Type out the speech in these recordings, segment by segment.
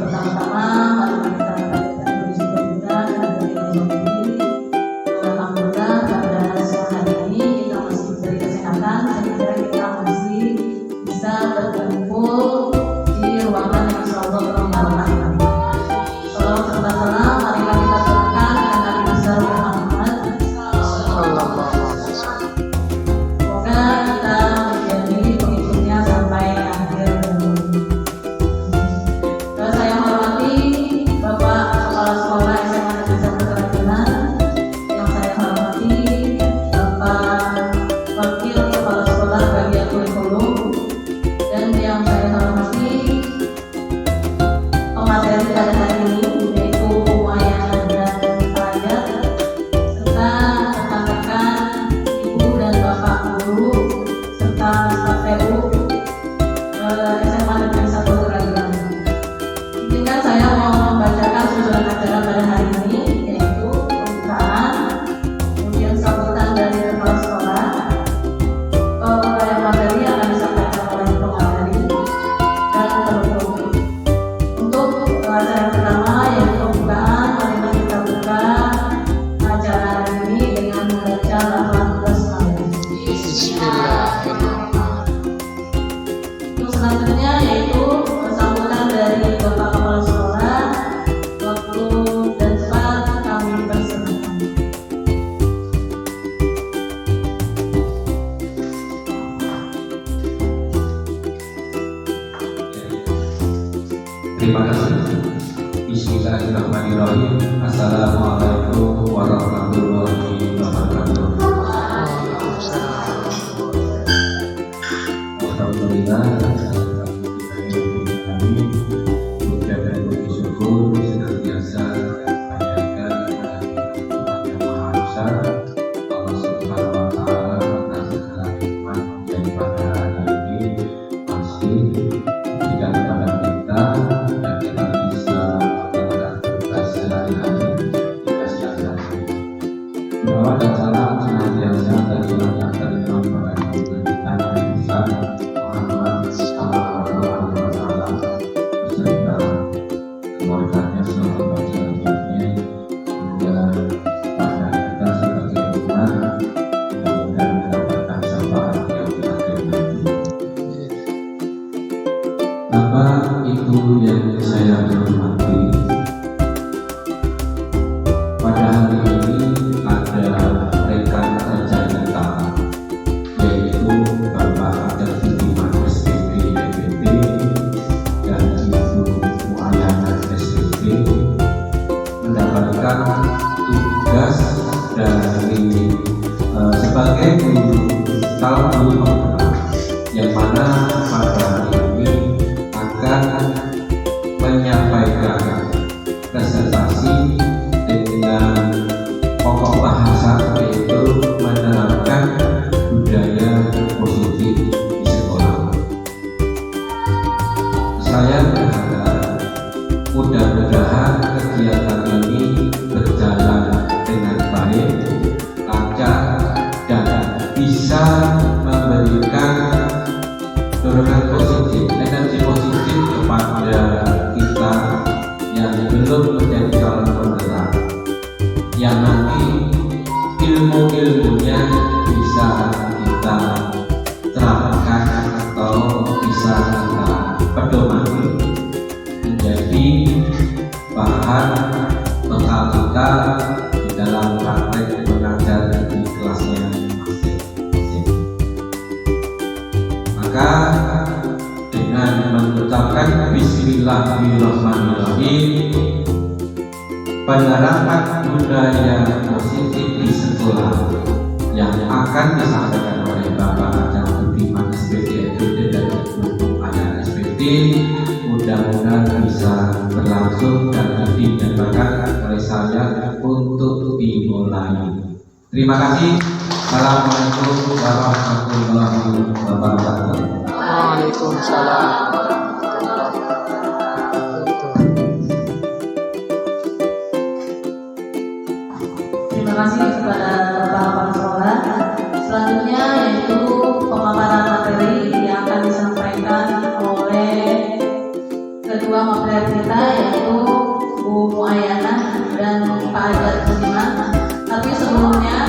Pertama-tama mari kita panjatkan puji syukur kita kepada Alhamdulillah pada siang hari ini kita masih diberi kesehatan sehingga kita masih bisa berkumpul di ruangan yang insyaallah bermanfaat. Salawat serta salam marilah kita berikan kepada Nabi besar Muhammad sallallahu alaihi wasallam. Semoga kita menjadi pengikutnya sampai akhir zaman. Saya hormati Bapak Kepala Sekolah SMA Negeri 1 Kerajinan, yang saya hormati Bapak Wakil Kepala Sekolah Bagian Kurikulum, dan yang saya hormati pemateri pada hari ini yaitu Umayana dan Ayat, serta rekan-rekan Ibu dan Bapak Guru serta staf TU SMA Negeri 1 Kerajinan. Izinkan saya mau membacakan susunan acara pada hari ini, yaitu pembukaan, kemudian sambutan dari kepala sekolah, penguraian materi yang akan disampaikan oleh pemateri, dan penutup. Untuk acara pertama yaitu pembukaan, mari kita buka acara hari ini dengan membaca lafaz basmalah. Untuk selanjutnya yaitu sambutan dari Bapak Kepala Sekolah. Waktu dan tempat kami persilakan. Terima kasih. Bismillahirrahmanirrahim. Assalamualaikum warahmatullahi wabarakatuh. Alhamdulillah, kami mengucapkan puji syukur senantiasa panjatkan kepada Yang Maha Esa Allah Subhanahu wa Ta'ala atas segala nikmat yang pada hari ini masih diberikan kepada kita dan kita bisa melakukan tugas sehari-hari di siang hari. Selawat dan salam senantiasa tercurahkan kepada junjungan kita yang besar Muhammad sallallahu alaihi wasallam beserta keluarganya selama selanjutnya hingga pada kita sebagai umat mudah-mudahan mendapatkan syafaat yang terakhir nanti. Bapak Ibu yang saya hormati, pada hari ini ada rekan kerja kita yaitu Bapak Tertidiman SPP DPT dan Ibu Muayana SPP mendapatkan tugas dari sebagai guru calon guru penggerak, yang mana pada hari ini akan menyampaikan presentasi dengan pokok bahasa yaitu menerapkan budaya positif di sekolah. Saya berharap mudah-mudahan kegiatan ini berjalan dengan baik, lancar, dan bisa memberikan dorongan positif, energi positif kepada kita yang belum menjadi calon penggerak, yang nanti ilmu-ilmunya bisa kita terapkan atau bisa kita pedomani menjadi bahan bekal kita di dalam praktek mengajar di kelasnya masing-masing. Maka dengan mengucapkan Bismillahirrahmanirrahim, penerapan budaya positif di sekolah yang akan disampaikan oleh Bapak Tertidiman SPP dan Ibu Muayana SPP mudah-mudahan bisa berlangsung dan dinyatakan oleh saya untuk dimulai. Terima kasih. Assalamualaikum warahmatullahi wabarakatuh. Waalaikumsalam. Terima kasih kepada Bapak Kepala Sekolah. Selanjutnya yaitu pemaparan materi yang akan disampaikan oleh kedua mempelai kita yaitu Bu Muayana dan Pak Ajat Budiman. Tapi sebelumnya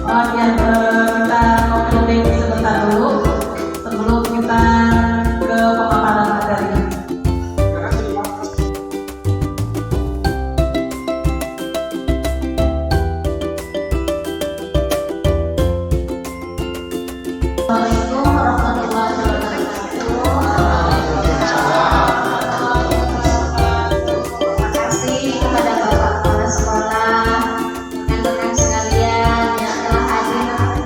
kita ngopi break sebentar dulu sebelum kita ke pemaparan materi. Assalamualaikum warahmatullahi wabarakatuh. Terima kasih kepada Bapak Kepala Sekolah, rekan-rekan sekalian yang telah hadir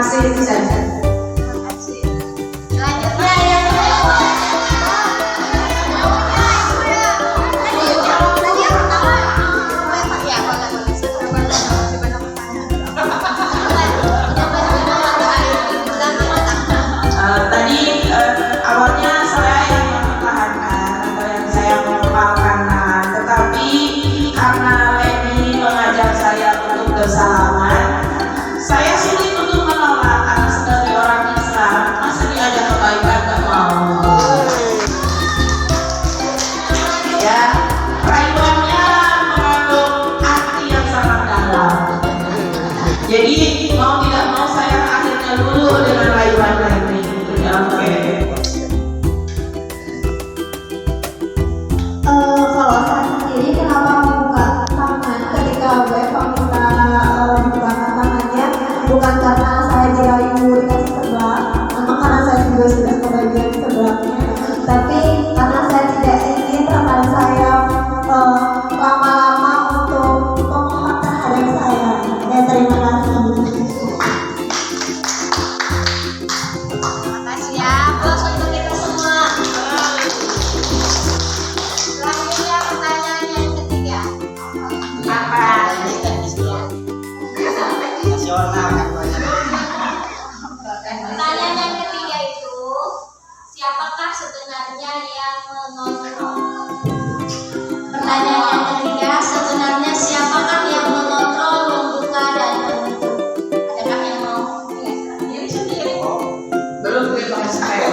kasih itu saja. Selanjutnya yang Tadi awalnya saya yang mempertahankan atau yang saya melupakan, tetapi karena Leni mengajak saya untuk bersalaman, saya sulit untuk menolak karena sebagai orang Islam masa diajak kebaikan gak mau. Ya, rayuannya mengandung arti yang sangat dalam. Jadi mau tidak mau saya akhirnya luluh dengan rayuan Leni. kalau saya sendiri kenapa membuka tangan ketika WFH minta membuka tangannya bukan karena saya dirayu dikasih sebelah, memang karena saya juga sudah kebagian sebelahnya, tapi karena saya tidak ingin rekan saya lama-lama untuk memohon terhadap saya. Ya, terima kasih. Makasih ya, bos, untuk kita semua. Selanjutnya pertanyaan yang ketiga. Pertanyaan yang ketiga itu, siapakah sebenarnya yang mengontrol? Pertanyaan yang ketiga, sebenarnya siapakah yang mengontrol, membuka dan menutup? Adakah yang mau? Diri sendiri. Belum kita saya.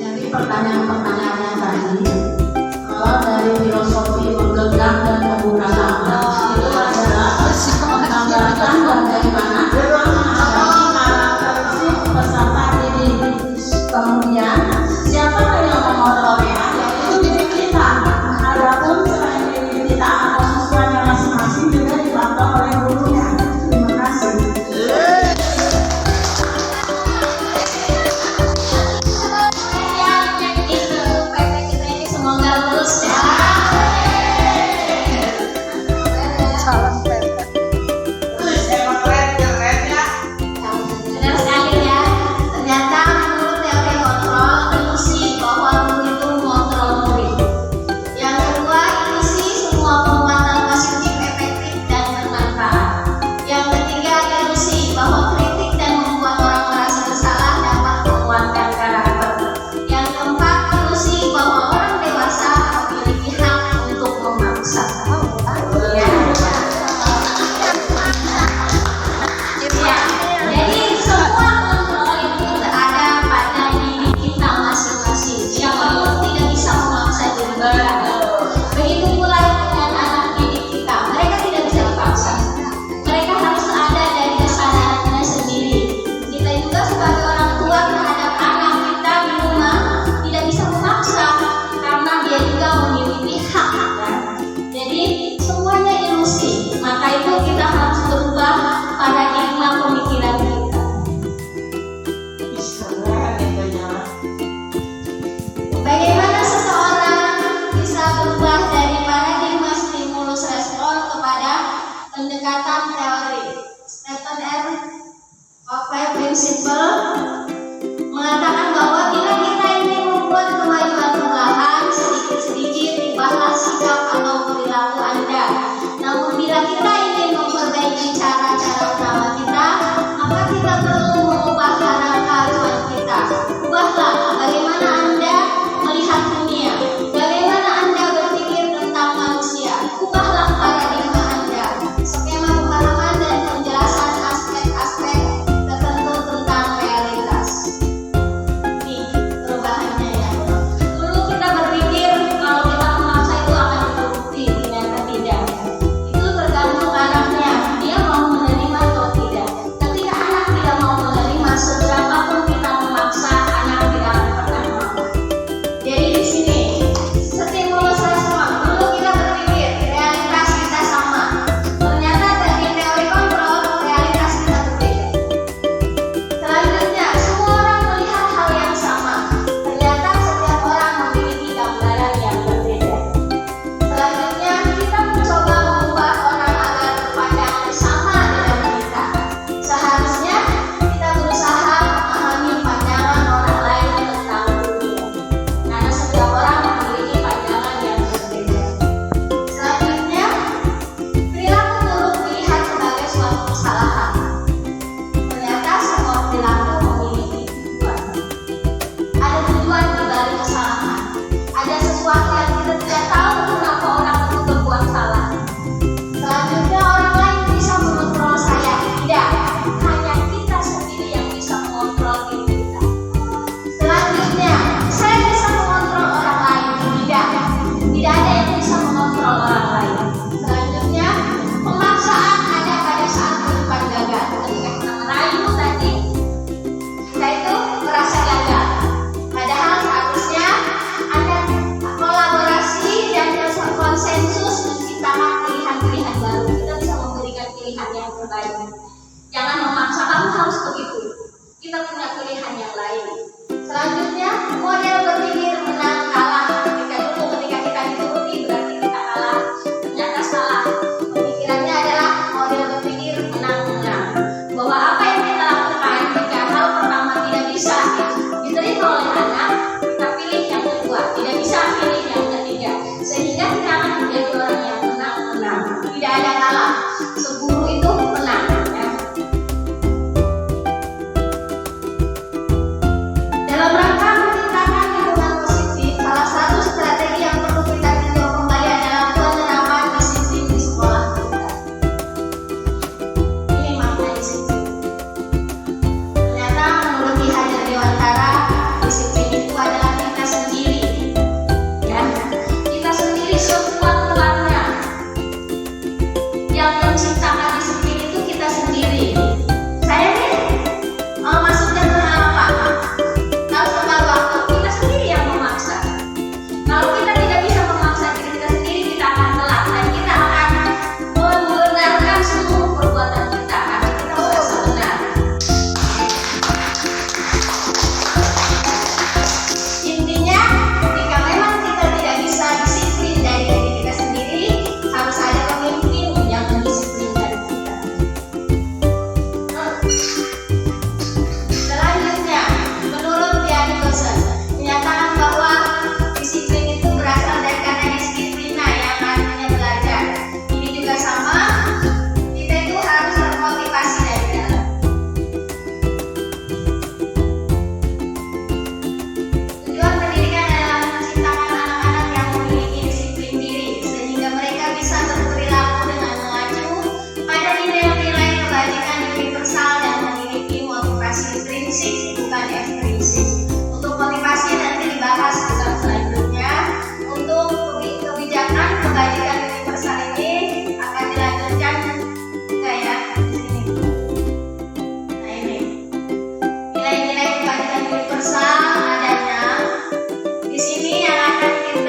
Jadi pertanyaan-pertanyaannya tadi, kalau dari filosofi menggenggam dan membuka tangan itu adalah menggambarkan bagaimana menghadapi karakteristik peserta didik. Kemudian siapa yang mengontrolnya? Yaitu diri kita. Adapun selain diri kita atau siswanya masing-masing juga dipantau oleh gurunya. Terima kasih. Yang itu PT kita ini semoga lulus ya. Benar sekali ya. Ternyata menurut teori kontrol, ilusi bahwa guru itu mengontrol murid. Yang kedua, ilusi semua penguatan positif efektif dan bermanfaat. Yang ketiga, ilusi bahwa kritik dan membuat orang merasa bersalah dapat menguatkan karakter. Yang keempat, ilusi bahwa orang dewasa memiliki hak untuk memaksa. Ya. Ya, jadi semua kontrol itu berada pada diri kita masing-masing. Siapapun tidak bisa memaksa diri kita. Begitu pula dengan anak didik kita, mereka tidak bisa dipaksa. Mereka harus ada dari kesadarannya sendiri. Kita juga sebagai orang tua terhadap anak kita di rumah tidak bisa memaksa karena dia juga memiliki hak. Jadi semuanya ilusi. Maka itu kita harus berubah paradigma pemikiran kita. Bagaimana seseorang bisa berubah dari paradigma stimulus respon kepada pendekatan teori? Stephen R. Covey Principle mengatakan bahwa bila kita ingin membuat kemajuan perlahan, sedikit-sedikit ubahlah sikap atau perilaku Anda. Namun bila kita ingin memperbaiki cara-cara utama kita, maka kita perlu mengubah cara keajuan kita. Ubahlah bagaimana Anda melihat dunia, bagaimana Anda berpikir tentang manusia. Ubahlah paradigma Anda, skema pemahaman dan penjelasan aspek-aspek tertentu tentang realitas. Ini perubahannya ya. Dulu kita berpikir kalau kita memaksa itu akan terbukti, ternyata tidak. Itu tergantung anaknya, dia mau menerima atau tidak. Ketika anak tidak mau menerima, seberapapun kita memaksa, anak tidak akan pernah mau. Jadi di sini stimulus respon. Dulu kita berpikir realitas kita sama. Ternyata dari teori kontrol realitas kita berbeda. Selanjutnya, semua orang melihat hal yang sama. Ternyata setiap orang memiliki gambaran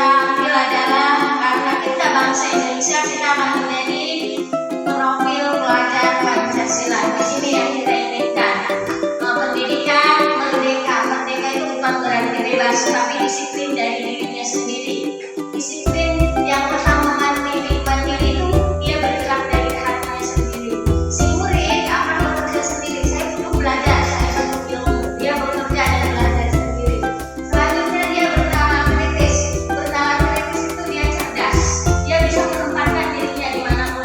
kita ambil adalah karena kita bangsa Indonesia, kita akan menjadi profil pelajar Pancasila. Di sini yang kita inginkan. Pendidikan merdeka. Merdeka itu bukan berarti bebas, tapi disiplin dari dirinya sendiri. Disiplin yang pertama mandiri itu dia bergerak dari hatinya sendiri. Si murid akan bekerja sendiri. Saya butuh belajar, saya butuh ilmu. Dia bekerja dan belajar sendiri. Selanjutnya dia bernalar kritis. Bernalar kritis itu dia cerdas. Dia bisa menempatkan dirinya dimanapun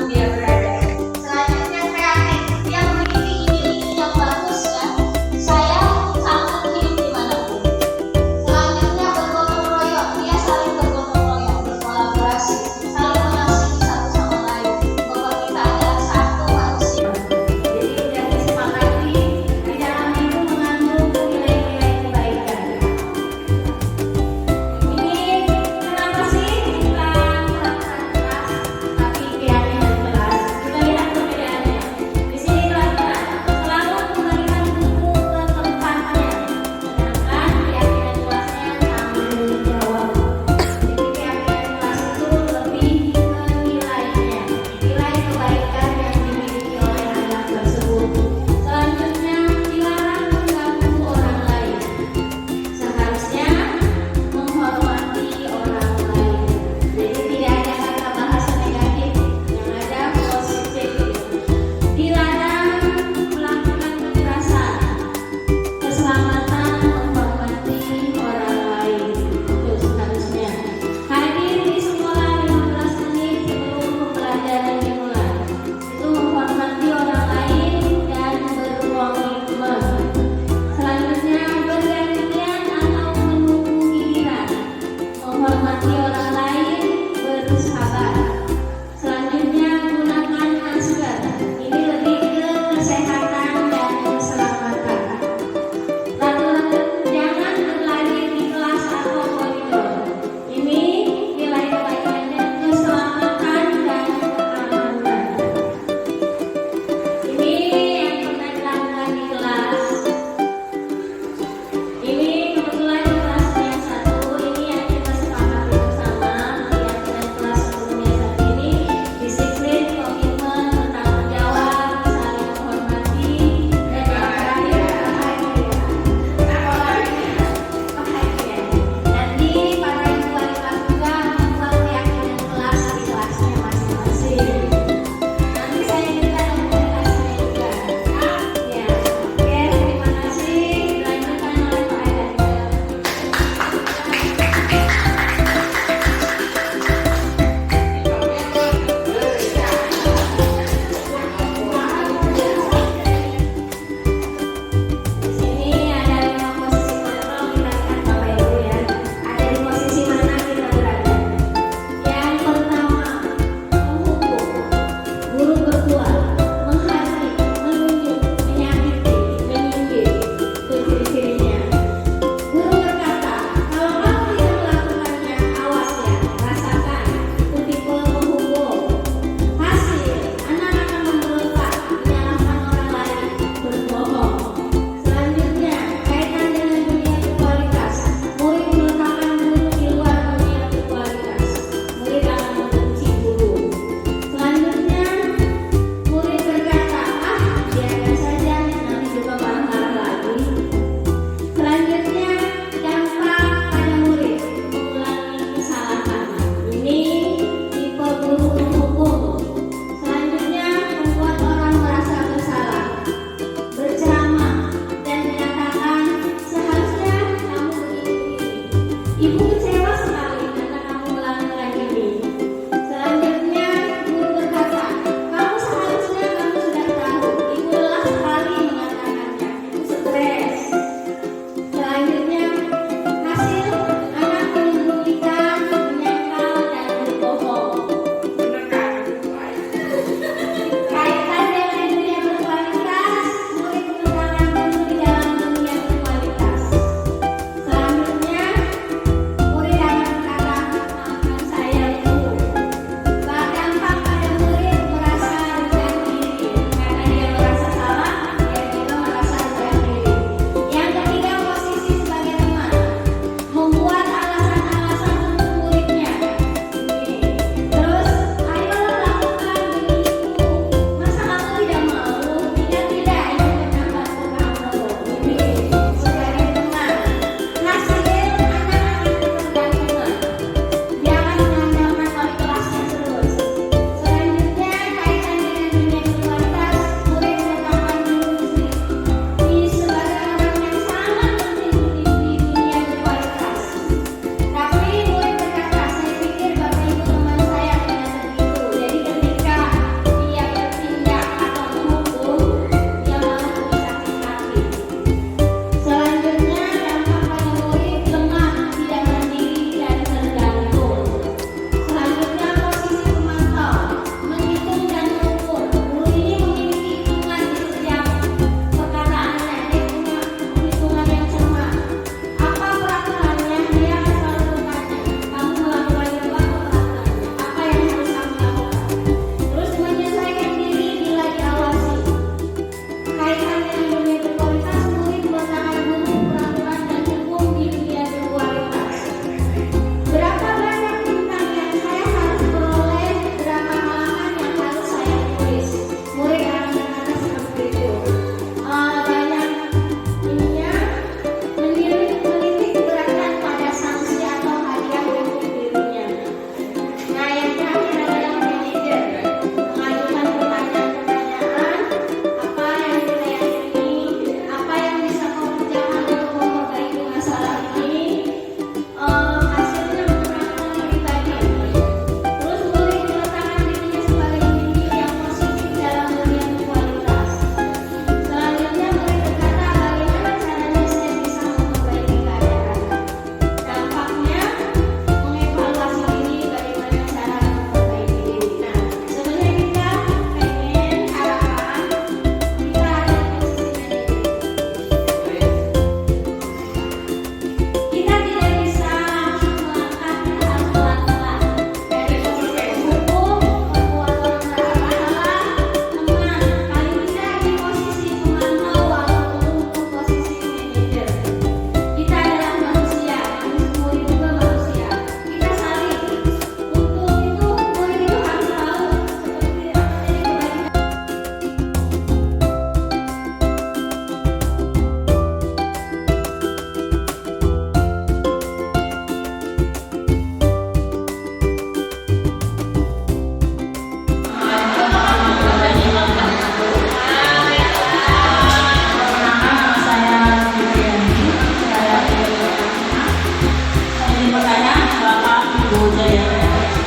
Ibu JLS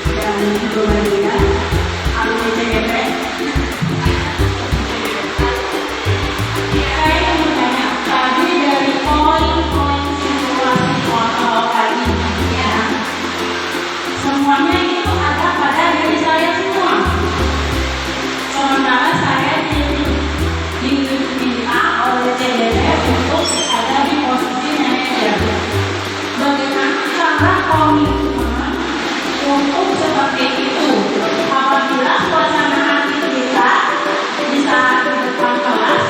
dan Ibu Maria, alumni CGP. Saya ingin bertanya, tadi dari poin-poin simulasi awal tadi, ya, semuanya itu ada pada diri saya semua. Sementara saya diminta oleh CDF untuk ada di posisi manajer. Bagaimana cara komitmen untuk seperti itu? Apabila suasana hati kita di saat di depan kelas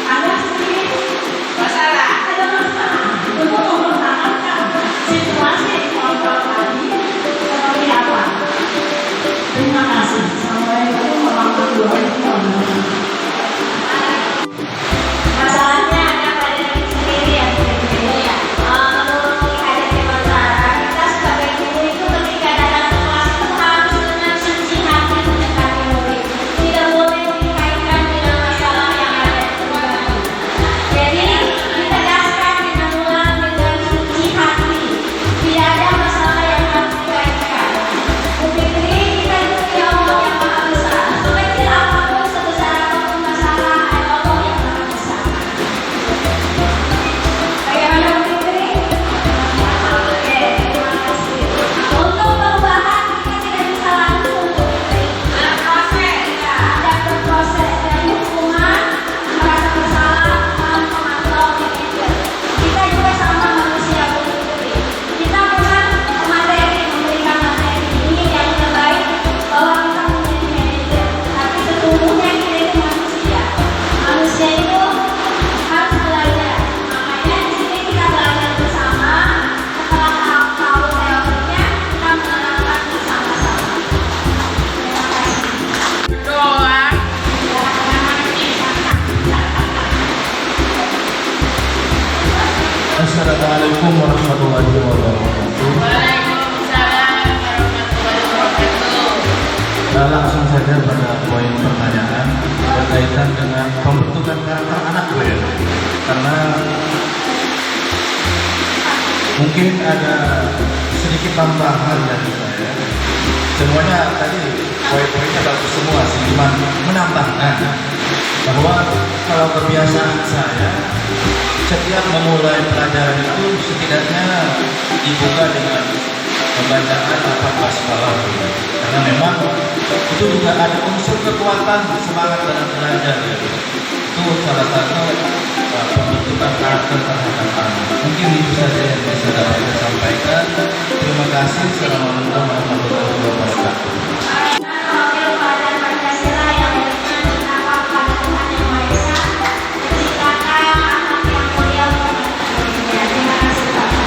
ada sedikit masalah, untuk mempertahankan situasi kontrol tadi seperti apa? Terima kasih. Assalamualaikum warahmatullahi wabarakatuh. Masalahnya ada pada diri sendiri ya, ya. Menurut ada cara kita sebagai guru itu ketika datang ke kelas itu harus dengan suci hati mendekati murid. Tidak boleh dikaitkan dengan masalah yang ada di pribadi. Jadi ditegaskan dengan ulang dengan suci hati. Tidak ada masalah yang harus dikaitkan. Bu Fitri, kita dipuji Allah yang Maha Besar. Sekecil apapun, sebesar apapun masalah, ada Allah yang Maha Besar. Bagaimana Bu Fitri? Oke, terima kasih. Untuk perubahan kita tidak bisa langsung Bu Fitri. Ada proses, ya. Ada berproses dari hukuman, merasa bersalah, memantau begitu. Kita juga sama manusia Bu Fitri. Kita bukan materi, memberikan materi ini yang terbaik bahwa kita menjadi manajer. Tapi sesungguhnya kita itu manusia. Manusia itu harus belajar. Makanya di sini kita belajar bersama. Setelah tahu teorinya, kita menerapkan bersama-sama. Terima kasih. Doa. Assalamualaikum warahmatullahi wabarakatuh. Waalaikumsalam warahmatullahi wabarakatuh. Langsung saja pada poin pertanyaan berkaitan dengan pembentukan karakter anak Bu ya. Karena mungkin ada sedikit tambahan dari saya. Semuanya tadi poin-poinnya bagus semua sih, cuma menambahkan bahwa kalau kebiasaan saya setiap memulai pelajaran itu setidaknya dibuka dengan pembacaan 18 malam, karena memang itu juga ada unsur kekuatan semangat dalam belajar ya. Itu salah satu pembentukan karakter terhadap anak. Mungkin itu saja yang bisa dapat saya sampaikan. Terima kasih. Assalamualaikum warahmatullahi wabarakatuh. Wakil pada Pancasila yang beriman dan takwa kepada Tuhan Yang Maha Esa, menciptakan anak yang mulia untuk dunia. Terima kasih Bapak.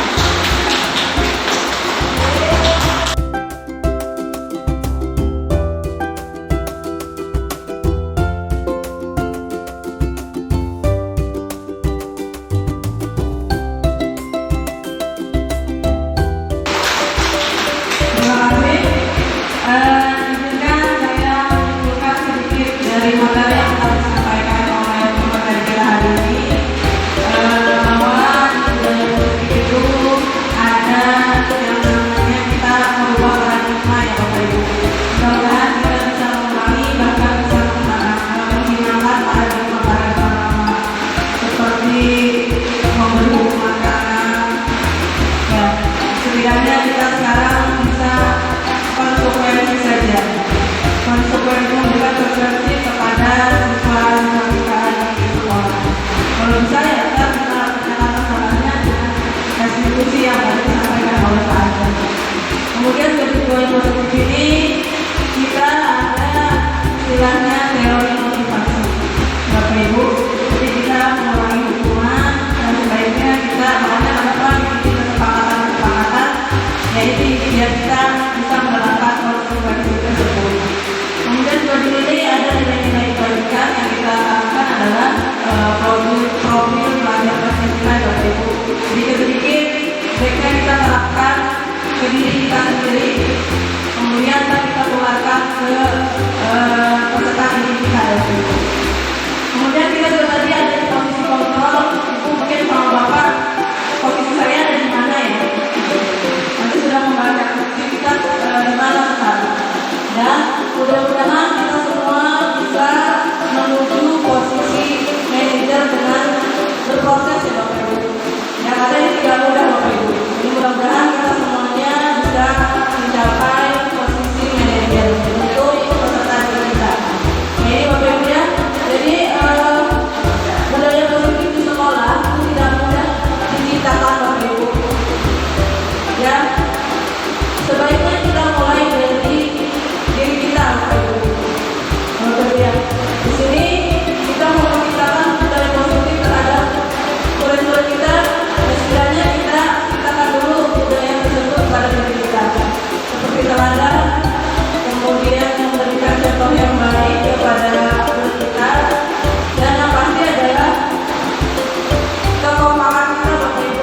Terima kasih. Izinkan saya menyimpulkan sedikit dari materi yang telah disampaikan oleh pemateri kita hari ini, bahwa di budaya politik itu ada yang namanya kita merubah paradigma ya Bapak Ibu. Mudah-mudahan kita bisa mengurangi bahkan bisa menghilangkan paradigma lama seperti memberi hukuman kanan. Ya, setidaknya kita sekarang bisa konsekuensi saja. Konsekuensi memberikan konsekuensi kepada siswa-siswa kita di sekolah. Kalau bisa ya kita pecahkan masalahnya dengan restitusi yang tadi disampaikan oleh Pak Azhar. Kemudian kedua yang positif ini kita ada istilahnya teori motivasi. Bapak Ibu, jadi kita mengurangi hukuman dan sebaiknya kita makanya kenapa bikin kesepakatan, yaitu biar kita bisa menerapkan konsekuensi tersebut. Kemudian kedua ini ada nilai-nilai kebaikan yang kita lakukan adalah profil pelajar Pancasila Bapak Ibu. Sedikit-sedikit baiknya kita terapkan ke diri kita sendiri, kemudian kita keluarkan ke peserta didik kita Bapak Ibu. Kemudian kita juga tadi ada di posisi kontrol, Ibu mungkin sama Bapak posisi saya ada di mana ya? Nanti mudah-mudahan kita semua bisa menuju posisi manajer dengan berproses ya Bapak Ibu. Yang ada ini tidak mudah Bapak Ibu. Jadi mudah-mudahan kita semuanya bisa mencapai posisi manajer untuk peserta didik kita. Ini Bapak Ibu ya. Jadi budaya positif di sekolah itu tidak mudah diciptakan Bapak Ibu. Ya, sebaiknya kita mulai dari diri kita Bapak Ibu. Bapak Ibu ya. Di sini kita mau menciptakan budaya positif terhadap murid-murid kita. Setidaknya kita ciptakan dulu budaya tersebut pada diri kita. Seperti teladan, kemudian memberikan contoh yang baik kepada murid kita, dan yang pasti adalah kekompakan kita Bapak Ibu,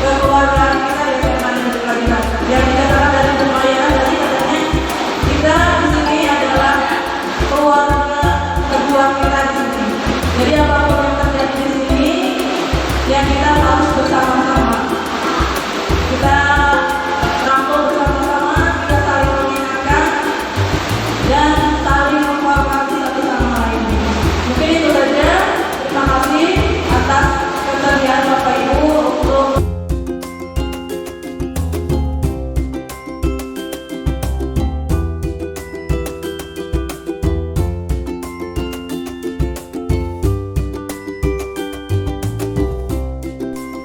kekeluargaan kita yang mana kita. Yang dikatakan dari Bumayana tadi katanya kita di sini adalah keluarga kedua kita di sini. Jadi apapun yang terjadi di sini, ya kita harus bersama-sama. Kita rangkul bersama-sama, kita saling mengingatkan dan saling menghormati satu sama lain. Mungkin itu saja. Terima kasih atas kesediaan Bapak Ibu untuk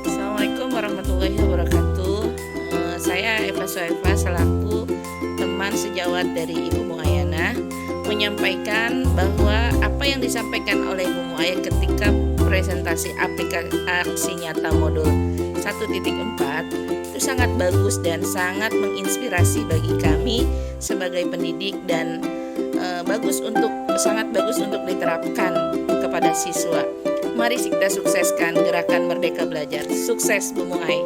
Assalamualaikum warahmatullahi wabarakatuh. Saya Eva Soeva selaku teman sejawat dari Ibu Muayana menyampaikan bahwa apa yang disampaikan oleh Ibu Muayana ketika presentasi aplikasi nyata modul 1.4 itu sangat bagus dan sangat menginspirasi bagi kami sebagai pendidik dan sangat bagus untuk diterapkan kepada siswa. Mari kita sukseskan gerakan Merdeka Belajar. Sukses Bu Muay.